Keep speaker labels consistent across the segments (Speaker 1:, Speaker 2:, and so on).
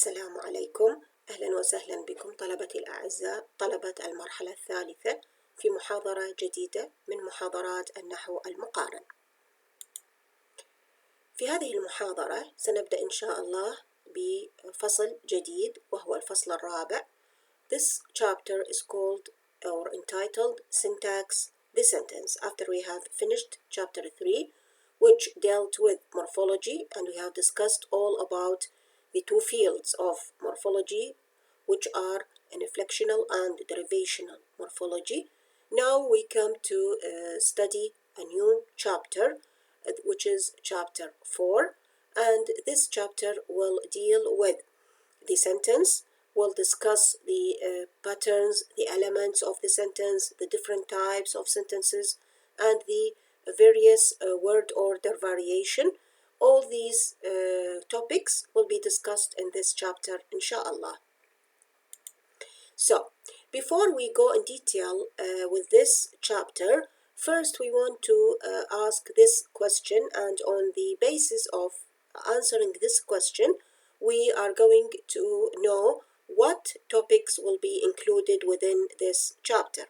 Speaker 1: السلام عليكم، أهلا وسهلا بكم طلبتي الأعزاء طلبة المرحلة الثالثة في محاضرة جديدة من محاضرات النحو المقارن. في هذه المحاضرة سنبدأ إن شاء الله بفصل جديد وهو الفصل الرابع. This chapter is called or entitled Syntax the Sentence, after we have finished chapter 3, which dealt with morphology, and we have discussed all about the two fields of morphology, which are inflectional and derivational morphology. Now we come to study a new chapter, which is chapter 4, and this chapter will deal with the sentence. We'll discuss the patterns, the elements of the sentence, the different types of sentences, and the various word order variation. All these topics will be discussed in this chapter, inshallah. So, before we go in detail with this chapter, first we want to ask this question, and on the basis of answering this question, we are going to know what topics will be included within this chapter.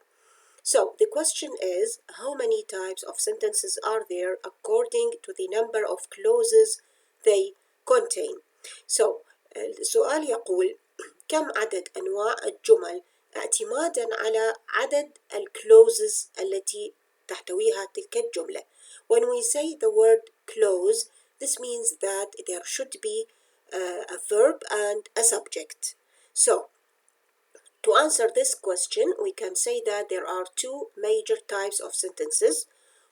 Speaker 1: So the question is, how many types of sentences are there according to the number of clauses they contain? So السؤال يقول كم عدد أنواع الجمل اعتمادا على عدد الكلوزز التي تحتويها تلك الجملة. When we say the word clause, this means that there should be a verb and a subject. So, to answer this question, we can say that there are two major types of sentences.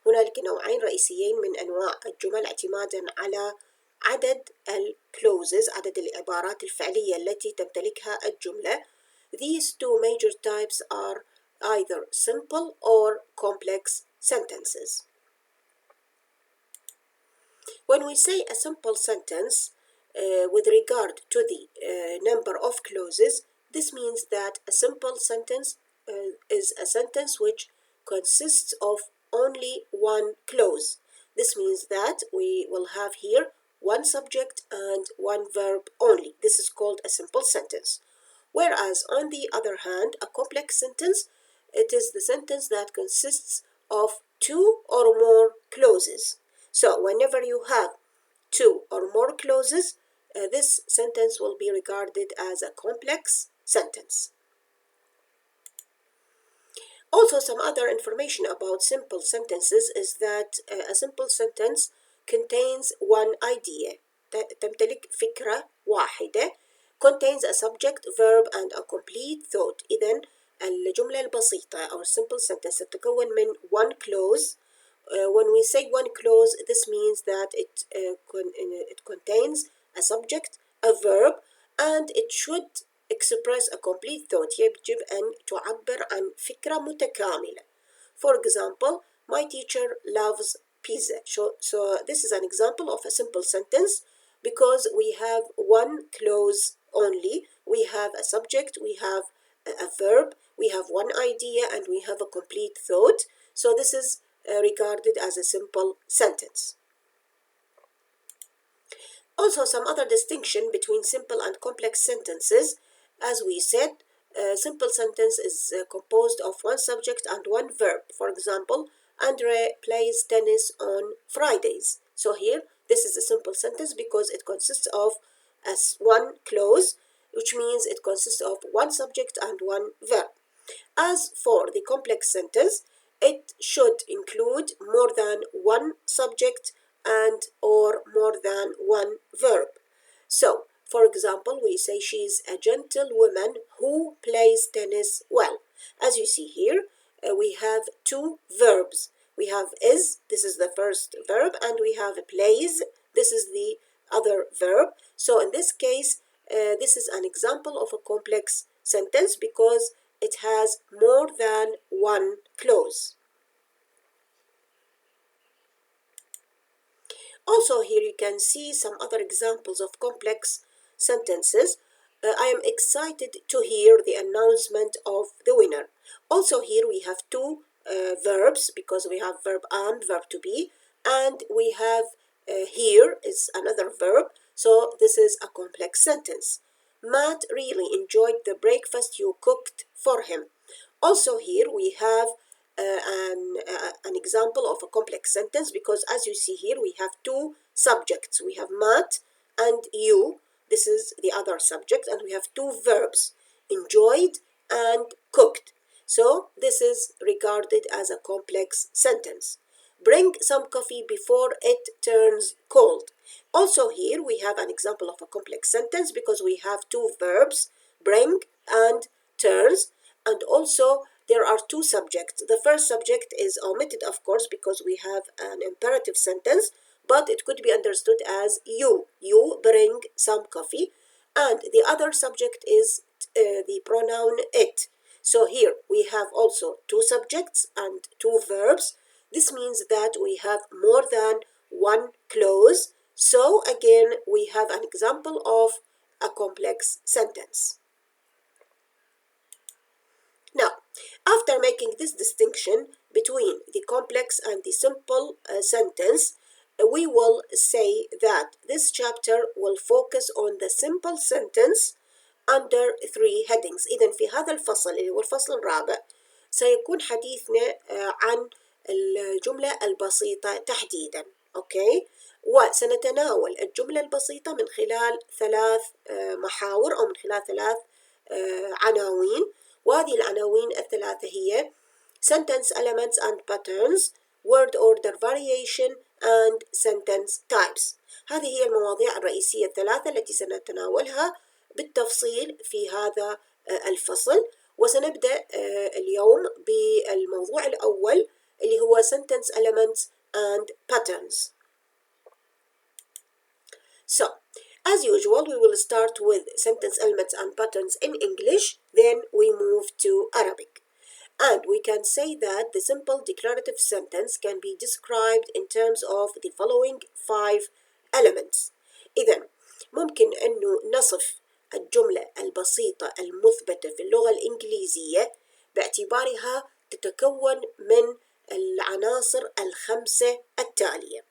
Speaker 1: هنالك نوعين رئيسيين من أنواع الجمل اعتمادا على عدد الكلوزز، عدد العبارات الفعلية التي تمتلكها الجملة. These two major types are either simple or complex sentences. When we say a simple sentence, with regard to the number of clauses, this means that a simple sentence is a sentence which consists of only one clause. This means that we will have here one subject and one verb only. This is called a simple sentence. Whereas, on the other hand, a complex sentence, it is the sentence that consists of two or more clauses. So, whenever you have two or more clauses, this sentence will be regarded as a complex sentence. Also, some other information about simple sentences is that a simple sentence contains one idea. تمتلك فكرة واحدة. Contains a subject, verb, and a complete thought. إذن الجملة البسيطة أو simple sentence تتكون من one clause. When we say one clause, this means that it contains a subject, a verb, and it should express a complete thought. يجب أن تعبر عن فكرة متكاملة. For example, my teacher loves pizza. So this is an example of a simple sentence because we have one clause only. We have a subject, we have a verb, we have one idea, and we have a complete thought. So this is regarded as a simple sentence. Also, some other distinction between simple and complex sentences. As we said, a simple sentence is composed of one subject and one verb. For example, Andre plays tennis on Fridays. So here, this is a simple sentence because it consists of one clause, which means it consists of one subject and one verb. As for the complex sentence, it should include more than one subject and or more than one verb. So, for example, we say she's a gentle woman who plays tennis well. As you see here, we have two verbs. We have is, this is the first verb, and we have plays, this is the other verb. So in this case, this is an example of a complex sentence because it has more than one clause. Also here you can see some other examples of complex sentences. I am excited to hear the announcement of the winner. Also here we have two verbs because we have verb am, verb to be, and we have here is another verb. So this is a complex sentence. Matt really enjoyed the breakfast you cooked for him. Also here we have an example of a complex sentence, because as you see here we have two subjects. We have Matt and you. This is the other subject, and we have two verbs, enjoyed and cooked. So this is regarded as a complex sentence. Bring some coffee before it turns cold. Also here we have an example of a complex sentence, because we have two verbs, bring and turns, and also there are two subjects. The first subject is omitted, of course, because we have an imperative sentence, but it could be understood as you. You bring some coffee. And the other subject is the pronoun it. So here we have also two subjects and two verbs. This means that we have more than one clause. So again, we have an example of a complex sentence. Now, after making this distinction between the complex and the simple sentence, we will say that this chapter will focus on the simple sentence under three headings. إذن في هذا الفصل اللي هو الفصل الرابع سيكون حديثنا عن الجملة البسيطة تحديدا. أوكي؟ وسنتناول الجملة البسيطة من خلال ثلاث محاور أو من خلال ثلاث عناوين، وهذه العناوين الثلاثة هي sentence elements and patterns, word order variation and sentence types. هذه هي المواضيع الرئيسية الثلاثة التي سنتناولها بالتفصيل في هذا الفصل. وسنبدأ اليوم بالموضوع الأول اللي هو sentence elements and patterns. So, as usual, we will start with sentence elements and patterns in English, then we move to Arabic. And we can say that the simple declarative sentence can be described in terms of the following 5 elements. إذن ممكن أنه نصف الجملة البسيطة المثبتة في اللغة الإنجليزية باعتبارها تتكون من العناصر الخمسة التالية.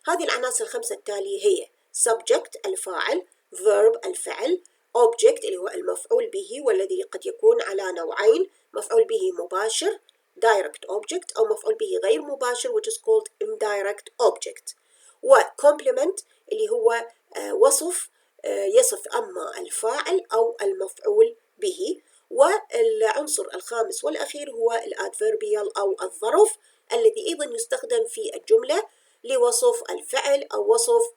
Speaker 1: هذه العناصر الخمسة التالية هي subject الفاعل، verb الفعل، object اللي هو المفعول به والذي قد يكون على نوعين، مفعول به مباشر direct object أو مفعول به غير مباشر which is called indirect object، وcomplement اللي هو وصف يصف أما الفاعل أو المفعول به، والعنصر الخامس والأخير هو الادفيربيال أو الظرف الذي أيضا يستخدم في الجملة لوصف الفعل أو وصف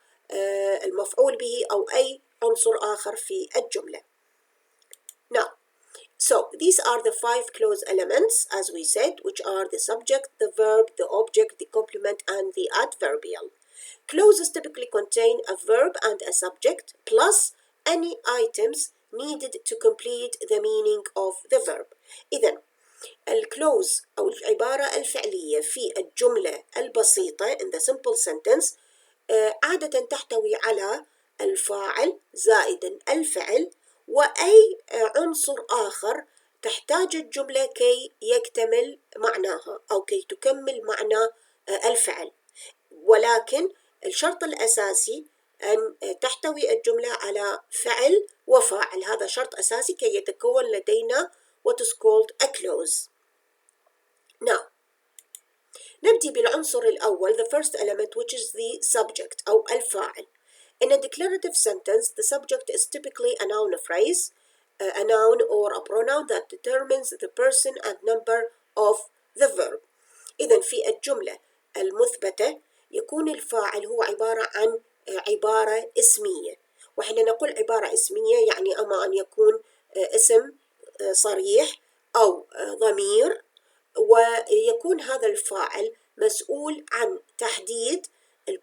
Speaker 1: المفعول به أو أي عنصر آخر في الجملة. Now, so these are the 5 clause elements, as we said, which are the subject, the verb, the object, the complement, and the adverbial. Clauses typically contain a verb and a subject, plus any items needed to complete the meaning of the verb. إذن الكلوز أو العبارة الفعلية في الجملة البسيطة in the simple sentence عادة تحتوي على الفاعل زائدا الفعل وأي عنصر آخر تحتاج الجملة كي يكتمل معناها أو كي تكمل معنى الفعل، ولكن الشرط الأساسي أن تحتوي الجملة على فعل وفاعل. هذا شرط أساسي كي يتكون لدينا what is called a clause. Now, نبدأ بالعنصر الأول, the first element, which is the subject أو الفاعل. In a declarative sentence, the subject is typically a noun phrase, a noun or a pronoun that determines the person and number of the verb. إذن في الجملة المثبتة يكون الفاعل هو عبارة عن عبارة اسمية، وحين نقول عبارة اسمية يعني أما أن يكون اسم صريح أو ضمير، ويكون هذا الفاعل مسؤول عن تحديد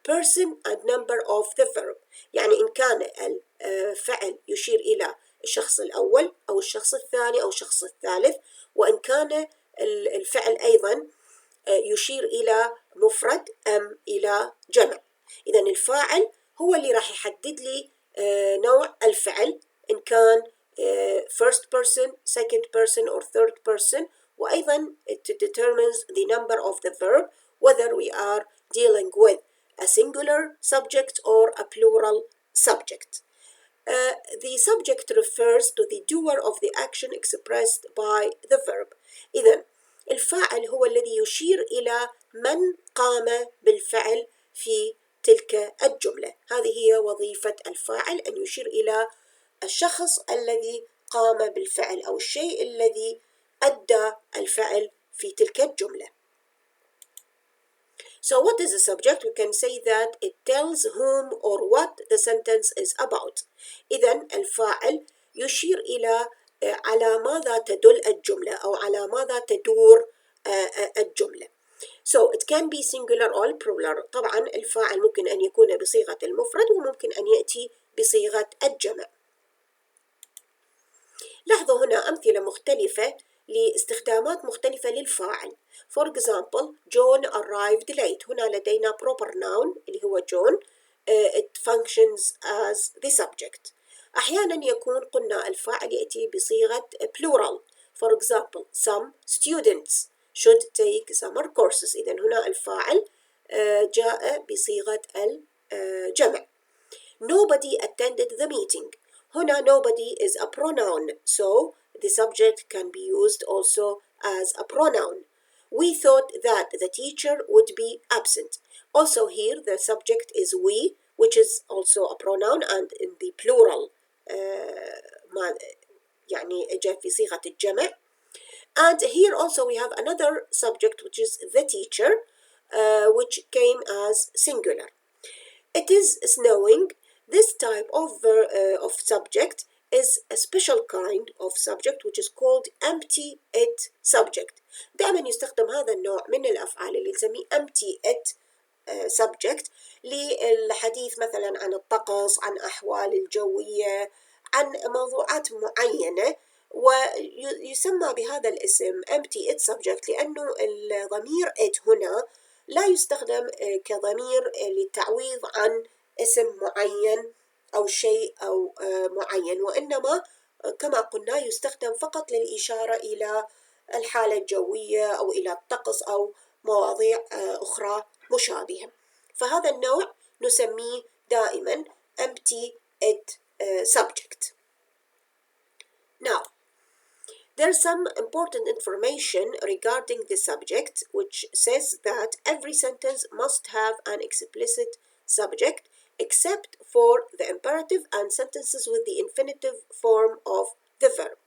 Speaker 1: person and number of the verb. يعني إن كان الفعل يشير إلى الشخص الأول أو الشخص الثاني أو الشخص الثالث، وإن كان الفعل أيضا يشير إلى مفرد أم إلى جمع. إذن الفاعل هو اللي راح يحدد لي نوع الفعل إن كان first person, second person or third person، وأيضا it determines the number of the verb whether we are dealing with a singular subject or a plural subject. The subject refers to the doer of the action expressed by the verb. إذن الفاعل هو الذي يشير إلى من قام بالفعل في تلك الجملة. هذه هي وظيفة الفاعل، أن يشير إلى الشخص الذي قام بالفعل أو الشيء الذي أدى الفعل في تلك الجملة. So what is the subject? We can say that it tells whom or what the sentence is about. إذن الفاعل يشير إلى على ماذا تدل الجملة أو على ماذا تدور الجملة. So it can be singular or plural. طبعا الفاعل ممكن أن يكون بصيغة المفرد وممكن أن يأتي بصيغة الجمع. لاحظوا هنا أمثلة مختلفة لاستخدامات مختلفة للفاعل. For example, John arrived late. هنا لدينا proper noun اللي هو John. It functions as the subject. أحيانا يكون قلنا الفاعل يأتي بصيغة plural. For example, some students should take summer courses. إذن هنا الفاعل جاء بصيغة الجمع. Nobody attended the meeting. هنا nobody is a pronoun, so the subject can be used also as a pronoun. We thought that the teacher would be absent. Also here the subject is we, which is also a pronoun and in the plural يعني جاء في صيغة الجمع. And here also we have another subject which is the teacher, which came as singular. It is snowing. This type of subject is a special kind of subject which is called empty it subject. دائما يستخدم هذا النوع من الأفعال اللي نسميه empty it subject للحديث مثلا عن الطقس، عن أحوال الجوية، عن موضوعات معينة، ويسمى بهذا الاسم empty it subject لأنه الضمير it هنا لا يستخدم كضمير للتعويض عن اسم معين أو شيء أو معين، وإنما كما قلنا يستخدم فقط للإشارة إلى الحالة الجوية أو إلى الطقس أو مواضيع أخرى مشابهة. فهذا النوع نسميه دائما empty it subject. Now, there's some important information regarding the subject which says that every sentence must have an explicit subject except for the imperative and sentences with the infinitive form of the verb.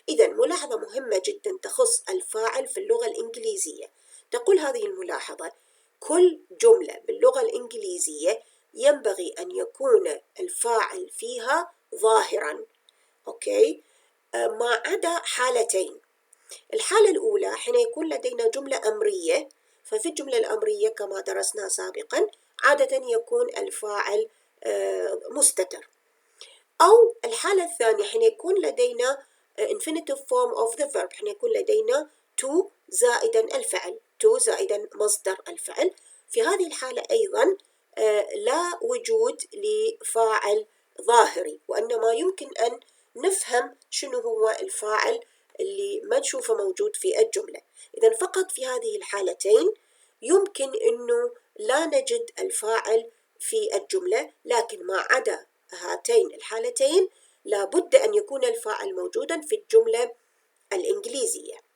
Speaker 1: إذن ملاحظة مهمة جدا تخص الفاعل في اللغة الإنجليزية. تقول هذه الملاحظة: كل جملة باللغة الإنجليزية ينبغي أن يكون الفاعل فيها ظاهرا. أوكي؟ ما عدا حالتين. الحالة الأولى حين يكون لدينا جملة أمرية، ففي الجملة الأمرية كما درسنا سابقا عادة يكون الفاعل مستتر. أو الحالة الثانية حين يكون لدينا infinitive form of the verb، حين يكون لدينا to زائدا الفعل، to زائدا مصدر الفعل. في هذه الحالة أيضا لا وجود لفاعل ظاهري، وإنما يمكن أن نفهم شنو هو الفاعل اللي ما نشوفه موجود في الجملة. إذن فقط في هذه الحالتين يمكن أنه لا نجد الفاعل في الجملة، لكن ما عدا هاتين الحالتين لابد أن يكون الفاعل موجودا في الجملة الإنجليزية.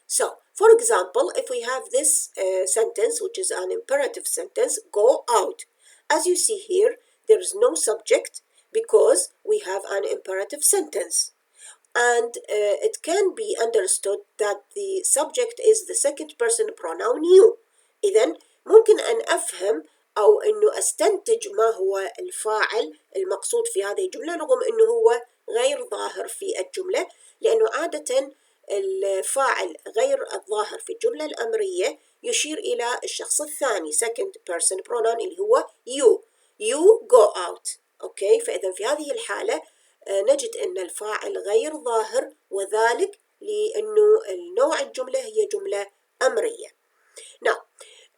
Speaker 1: So, for example, if we have this sentence, which is an imperative sentence, go out. As you see here, there is no subject because we have an imperative sentence. And it can be understood that the subject is the second person pronoun you. إذن ممكن أن أفهم أو أنه أستنتج ما هو الفاعل المقصود في هذه الجملة، رغم أنه هو غير ظاهر في الجملة، لأنه عادة الفاعل غير الظاهر في الجملة الأمرية يشير إلى الشخص الثاني second person pronoun اللي هو you go out. أوكي، فإذا في هذه الحالة نجد أن الفاعل غير ظاهر، وذلك لأنه النوع الجملة هي جملة أمرية. Now,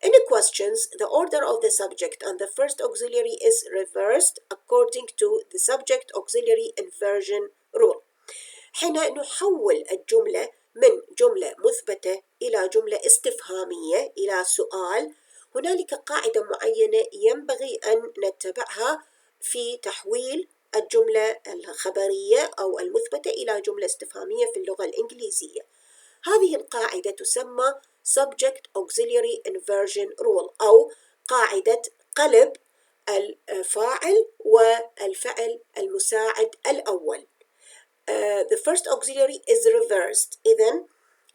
Speaker 1: in the questions, the order of the subject and the first auxiliary is reversed according to the subject auxiliary inversion rule. حين نحول الجملة من جملة مثبتة إلى جملة استفهامية إلى سؤال، هنالك قاعدة معينة ينبغي أن نتبعها في تحويل الجملة الخبرية أو المثبتة إلى جملة استفهامية في اللغة الإنجليزية. هذه القاعدة تسمى Subject Auxiliary Inversion Rule أو قاعدة قلب الفاعل والفعل المساعد الأول. The first auxiliary is reversed. إذن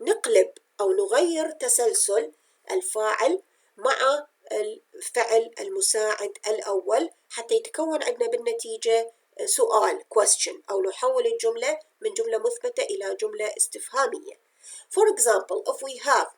Speaker 1: نقلب أو نغير تسلسل الفاعل مع الفعل المساعد الأول حتى يتكون عندنا بالنتيجة سؤال question أو نحول الجملة من جملة مثبتة إلى جملة استفهامية. For example, if we have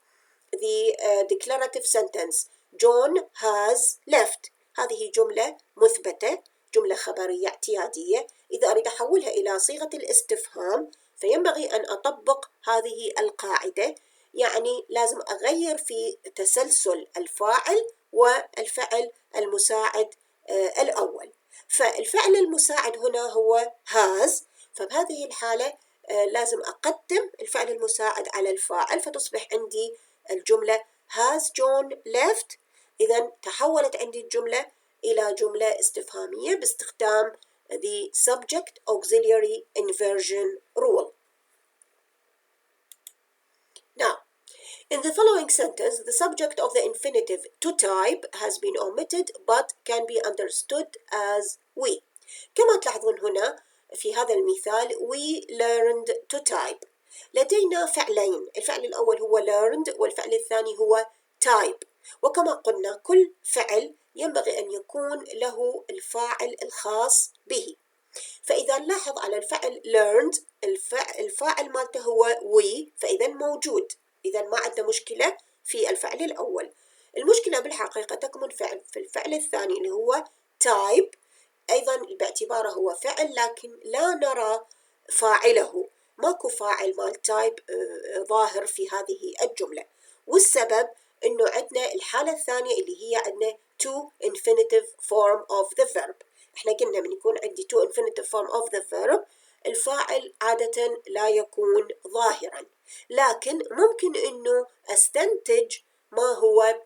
Speaker 1: the declarative sentence John has left، هذه جملة مثبتة، جملة خبرية اعتيادية. إذا أريد أحولها إلى صيغة الاستفهام فينبغي أن أطبق هذه القاعدة، يعني لازم أغير في تسلسل الفاعل والفعل المساعد الأول. فالفعل المساعد هنا هو has، فبهذه الحالة لازم أقدم الفعل المساعد على الفاعل فتصبح عندي الجملة has John left. إذن تحولت عندي الجملة إلى جملة استفهامية باستخدام the subject auxiliary inversion rule. Now, in the following sentence, the subject of the infinitive to type has been omitted but can be understood as we. كما تلاحظون هنا في هذا المثال we learned to type. لدينا فعلين، الفعل الأول هو learned والفعل الثاني هو type، وكما قلنا كل فعل ينبغي أن يكون له الفاعل الخاص به. فإذا نلاحظ على الفعل learned الفاعل مالته هو we، فإذا موجود، إذا ما عندنا مشكلة في الفعل الأول. المشكلة بالحقيقة تكمن في الفعل الثاني اللي هو type، أيضا باعتباره هو فعل لكن لا نرى فاعله، ماكو فاعل مال type ظاهر في هذه الجملة، والسبب إنه عندنا الحالة الثانية اللي هي عندنا to infinitive form of the verb. احنا قلنا من يكون عندي to infinitive form of the verb الفاعل عادة لا يكون ظاهرا، لكن ممكن انه استنتج ما هو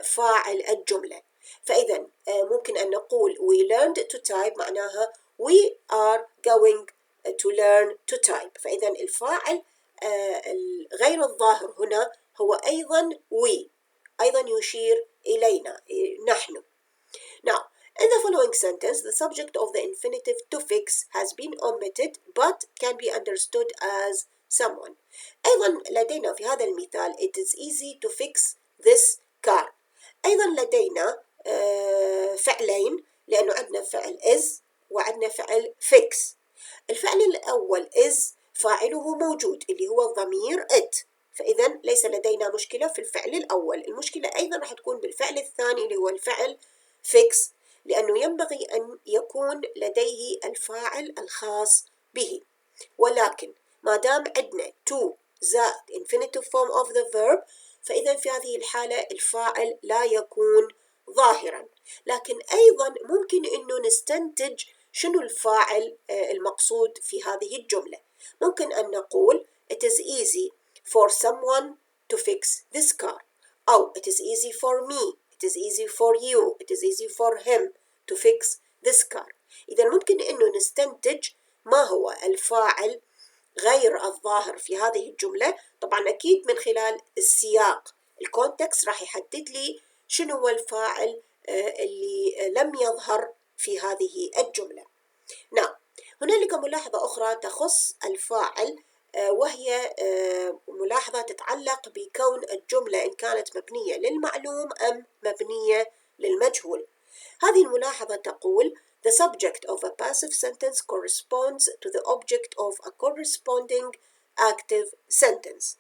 Speaker 1: فاعل الجملة. فإذا ممكن أن نقول we learned to type معناها we are going to learn to type. فإذا الفاعل غير الظاهر هنا هو أيضا we، أيضا يشير إلينا نحن. Now, in the following sentence, the subject of the infinitive to fix has been omitted but can be understood as someone. أيضا لدينا في هذا المثال it is easy to fix this car. أيضا لدينا فعلين، لأنه عندنا فعل is وعندنا فعل fix. الفعل الأول is فاعله موجود اللي هو الضمير it، فإذا ليس لدينا مشكلة في الفعل الأول. المشكلة أيضا راح تكون بالفعل الثاني اللي هو الفعل fix، لأنه ينبغي أن يكون لديه الفاعل الخاص به. ولكن ما دام عندنا to زائد infinitive form of the verb فإذا في هذه الحالة الفاعل لا يكون ظاهرا. لكن أيضا ممكن أنه نستنتج شنو الفاعل المقصود في هذه الجملة. ممكن أن نقول it is easy for someone to fix this car، أو it is easy for me، it is easy for you، it is easy for him to fix this car. إذا ممكن أنه نستنتج ما هو الفاعل غير الظاهر في هذه الجملة. طبعا أكيد من خلال السياق الكونتكست راح يحدد لي شنو هو الفاعل اللي لم يظهر في هذه الجملة. نعم، هنالك ملاحظة أخرى تخص الفاعل، وهي ملاحظة تتعلق بكون الجملة إن كانت مبنية للمعلوم أم مبنية للمجهول. هذه الملاحظة تقول The subject of a passive sentence corresponds to the object of a corresponding active sentence.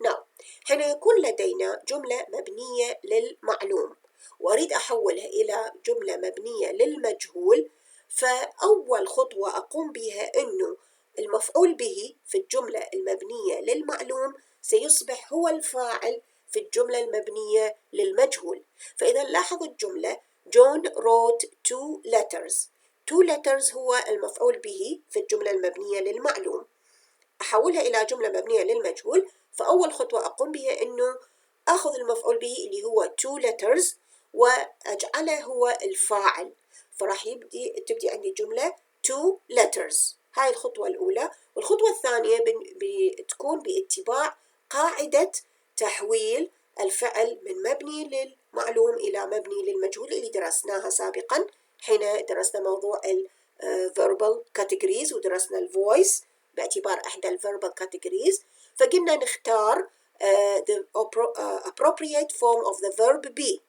Speaker 1: Now, حين يكون لدينا جملة مبنية للمعلوم وأريد أحولها إلى جملة مبنية للمجهول، فأول خطوة أقوم بها أنه المفعول به في الجملة المبنية للمعلوم سيصبح هو الفاعل في الجملة المبنية للمجهول. فإذا لاحظ الجملة John wrote 2 letters. 2 letters هو المفعول به في الجملة المبنية للمعلوم. أحولها إلى جملة مبنية للمجهول، فأول خطوة أقوم بها أنه أخذ المفعول به اللي هو 2 letters وأجعله هو الفاعل. فراح تبدي عندي جملة two letters. هاي الخطوة الأولى. والخطوة الثانية بتكون باتباع قاعدة تحويل الفعل من مبني للمعلوم إلى مبني للمجهول اللي درسناها سابقا حين درسنا موضوع verbal categories ودرسنا الفويس باعتبار إحدى الverbal categories. فقلنا نختار the appropriate form of the verb be.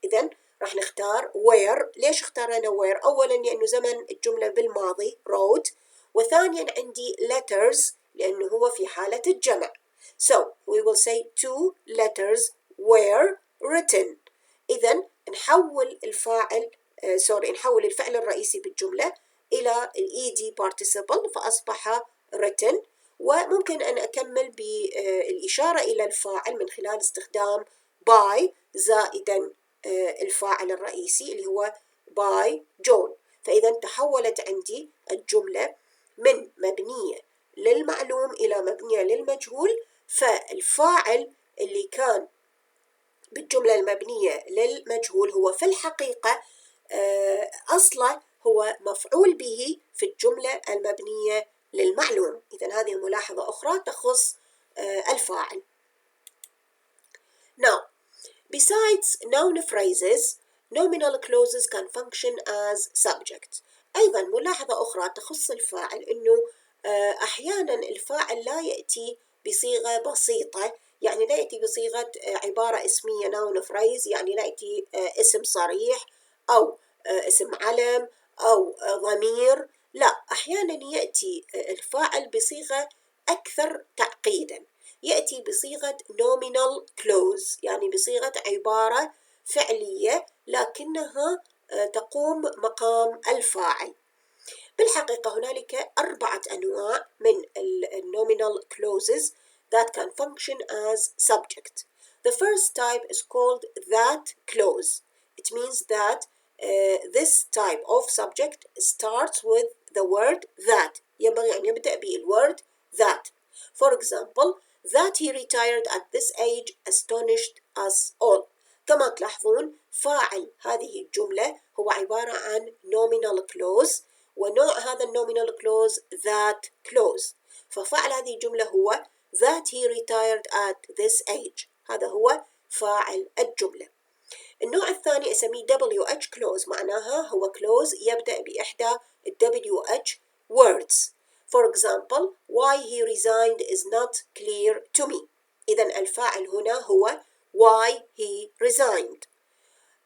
Speaker 1: إذن راح نختار where. ليش اختارنا where؟ أولا لأنه زمن الجملة بالماضي wrote، وثانيا عندي letters لأنه هو في حالة الجمع. So we will say two letters were written. إذن نحول نحول الفعل الرئيسي بالجملة إلى ed participle فأصبح written. وممكن أن أكمل بالإشارة إلى الفاعل من خلال استخدام by زائدا الفاعل الرئيسي اللي هو by John. فإذا تحولت عندي الجملة من مبنية للمعلوم إلى مبنية للمجهول. فالفاعل اللي كان بالجملة المبنية للمجهول هو في الحقيقة أصله هو مفعول به في الجملة المبنية للمعلوم. إذن هذه ملاحظة أخرى تخص الفاعل. Now, besides noun phrases, nominal clauses can function as subject. أيضا ملاحظة أخرى تخص الفاعل إنه أحيانا الفاعل لا يأتي بصيغة بسيطة، يعني لا يأتي بصيغة عبارة اسمية noun phrase، يعني لا يأتي اسم صريح أو اسم علم أو ضمير. لا، أحيانا يأتي الفاعل بصيغة أكثر تعقيدا، يأتي بصيغة nominal clause، يعني بصيغة عبارة فعلية لكنها تقوم مقام الفاعل. بالحقيقة هنالك 4 أنواع من nominal clauses that can function as subject. The first type is called that clause. It means that this type of subject starts with the word that. ينبغي أن يبدأ بالword that. For example, that he retired at this age astonished us all. كما تلاحظون فاعل هذه الجملة هو عبارة عن nominal clause، ونوع هذا nominal clause that clause. ففاعل هذه الجملة هو that he retired at this age. هذا هو فاعل الجملة. النوع الثاني اسميه WH clause، معناها هو clause يبدأ بإحدى WH words. For example, why he resigned is not clear to me. إذن الفاعل هنا هو why he resigned.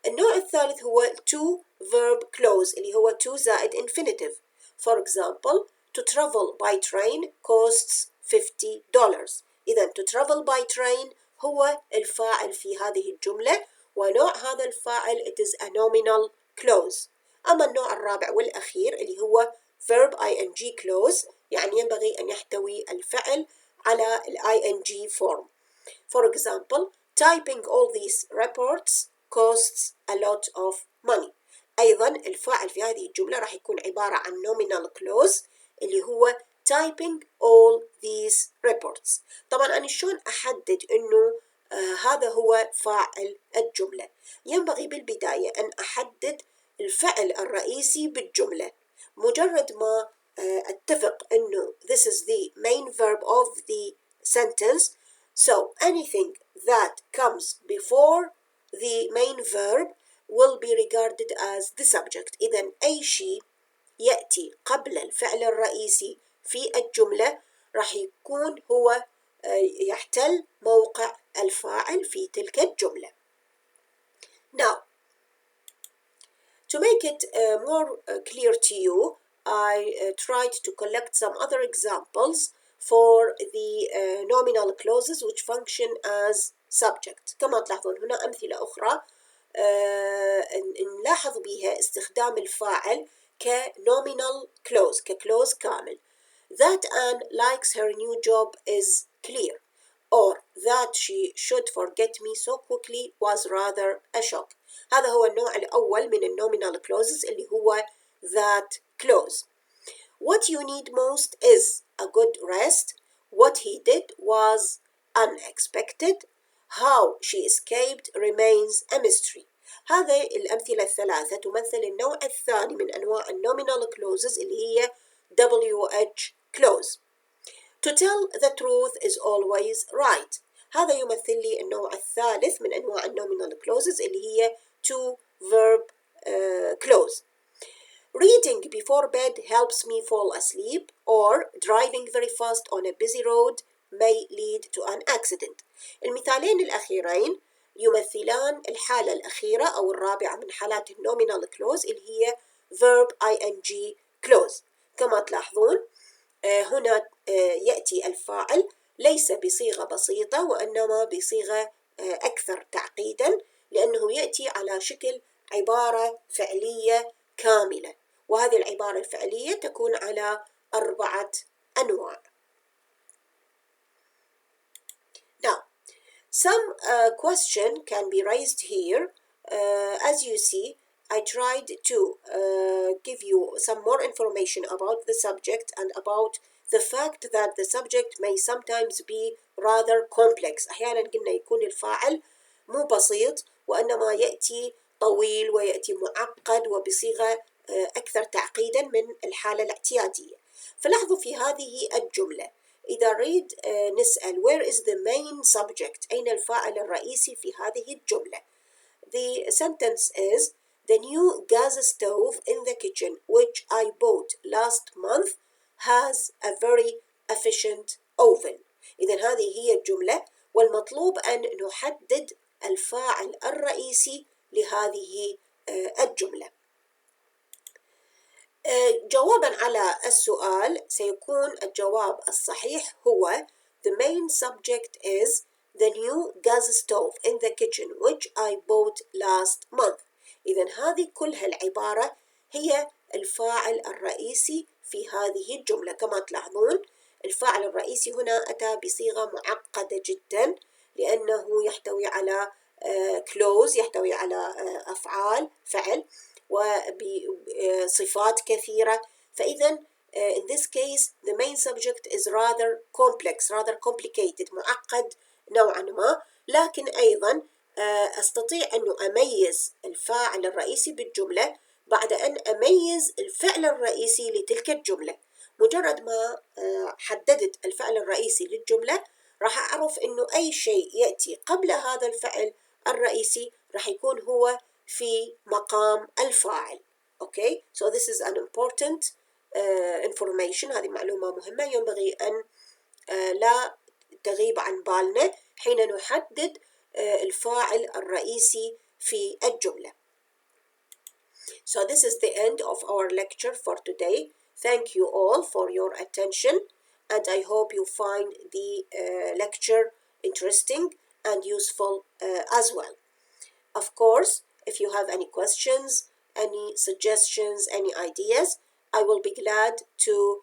Speaker 1: النوع الثالث هو to verb clause اللي هو to زائد infinitive. For example, to travel by train costs $50. إذن to travel by train هو الفاعل في هذه الجملة، ونوع هذا الفاعل it is a nominal clause. أما النوع الرابع والأخير اللي هو verb ing clause، يعني ينبغي أن يحتوي الفعل على ing form. For example, typing all these reports costs a lot of money. أيضا الفاعل في هذه الجملة راح يكون عبارة عن nominal clause اللي هو typing all these reports. طبعا أنا شلون أحدد إنه هذا هو فاعل الجملة؟ ينبغي بالبداية أن أحدد الفعل الرئيسي بالجملة. مجرد ما أتفق إنه this is the main verb of the sentence, so anything that comes before the main verb will be regarded as the subject. إذن أي شيء يأتي قبل الفعل الرئيسي في الجملة راح يكون هو يحتل موقع الفاعل في تلك الجملة. Now, to make it more clear to you, I tried to collect some other examples for the nominal clauses which function as subject. كما تلاحظون هنا أمثلة أخرى نلاحظ بها استخدام الفاعل كnominal clause، كclause كامل. That Anne likes her new job is clear, or that she should forget me so quickly was rather a shock. هذا هو النوع الأول من nominal clauses اللي هو that clause. What you need most is a good rest. What he did was unexpected. How she escaped remains a mystery. هذه الأمثلة الثلاثة تمثل النوع الثاني من أنواع nominal clauses اللي هي WH clause. To tell the truth is always right. هذا يمثل لي النوع الثالث من أنواع nominal clauses اللي هي to verb clause. Reading before bed helps me fall asleep, or driving very fast on a busy road may lead to an accident. المثالين الأخيرين يمثلان الحالة الأخيرة أو الرابعة من حالات nominal clause اللي هي verb ing clause. كما تلاحظون هنا يأتي الفاعل ليس بصيغة بسيطة وإنما بصيغة أكثر تعقيدا، لأنه يأتي على شكل عبارة فعلية كاملة، وهذه العبارة الفعلية تكون على 4 أنواع. Now, some question can be raised here. As you see, I tried to give you some more information about the subject and about the fact that the subject may sometimes be rather complex. أحيانا قلنا يكون الفاعل مو بسيط وإنما يأتي طويل ويأتي معقد وبصيغة أكثر تعقيدا من الحالة الاعتيادية. فلاحظوا في هذه الجملة إذا نريد نسأل where is the main subject، أين الفاعل الرئيسي في هذه الجملة؟ The sentence is the new gas stove in the kitchen which I bought last month has a very efficient oven. إذا هذه هي الجملة والمطلوب أن نحدد الفاعل الرئيسي لهذه الجملة. جوابا على السؤال سيكون الجواب الصحيح هو the main subject is the new gas stove in the kitchen which I bought last month. إذا هذه كلها العبارة هي الفاعل الرئيسي في هذه الجملة. كما تلاحظون الفاعل الرئيسي هنا أتى بصيغة معقدة جدا لأنه يحتوي على clause، يحتوي على فعل وبصفات كثيرة. فإذا in this case the main subject is rather complex, rather complicated، معقد نوعا ما، لكن أيضا أستطيع أن أميز الفاعل الرئيسي بالجملة بعد أن أميز الفعل الرئيسي لتلك الجملة. مجرد ما حددت الفعل الرئيسي للجملة راح أعرف أنه أي شيء يأتي قبل هذا الفعل الرئيسي راح يكون هو في مقام الفاعل. Okay, so this is an important information. هذه معلومة مهمة ينبغي أن لا تغيب عن بالنا حين نحدد الفاعل الرئيسي في الجملة. So this is the end of our lecture for today. Thank you all for your attention and I hope you find the lecture interesting and useful as well. Of course, if you have any questions, any suggestions, any ideas, I will be glad to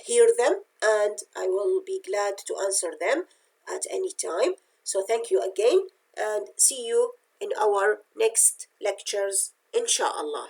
Speaker 1: hear them and I will be glad to answer them at any time. So thank you again and see you in our next lectures, inshallah.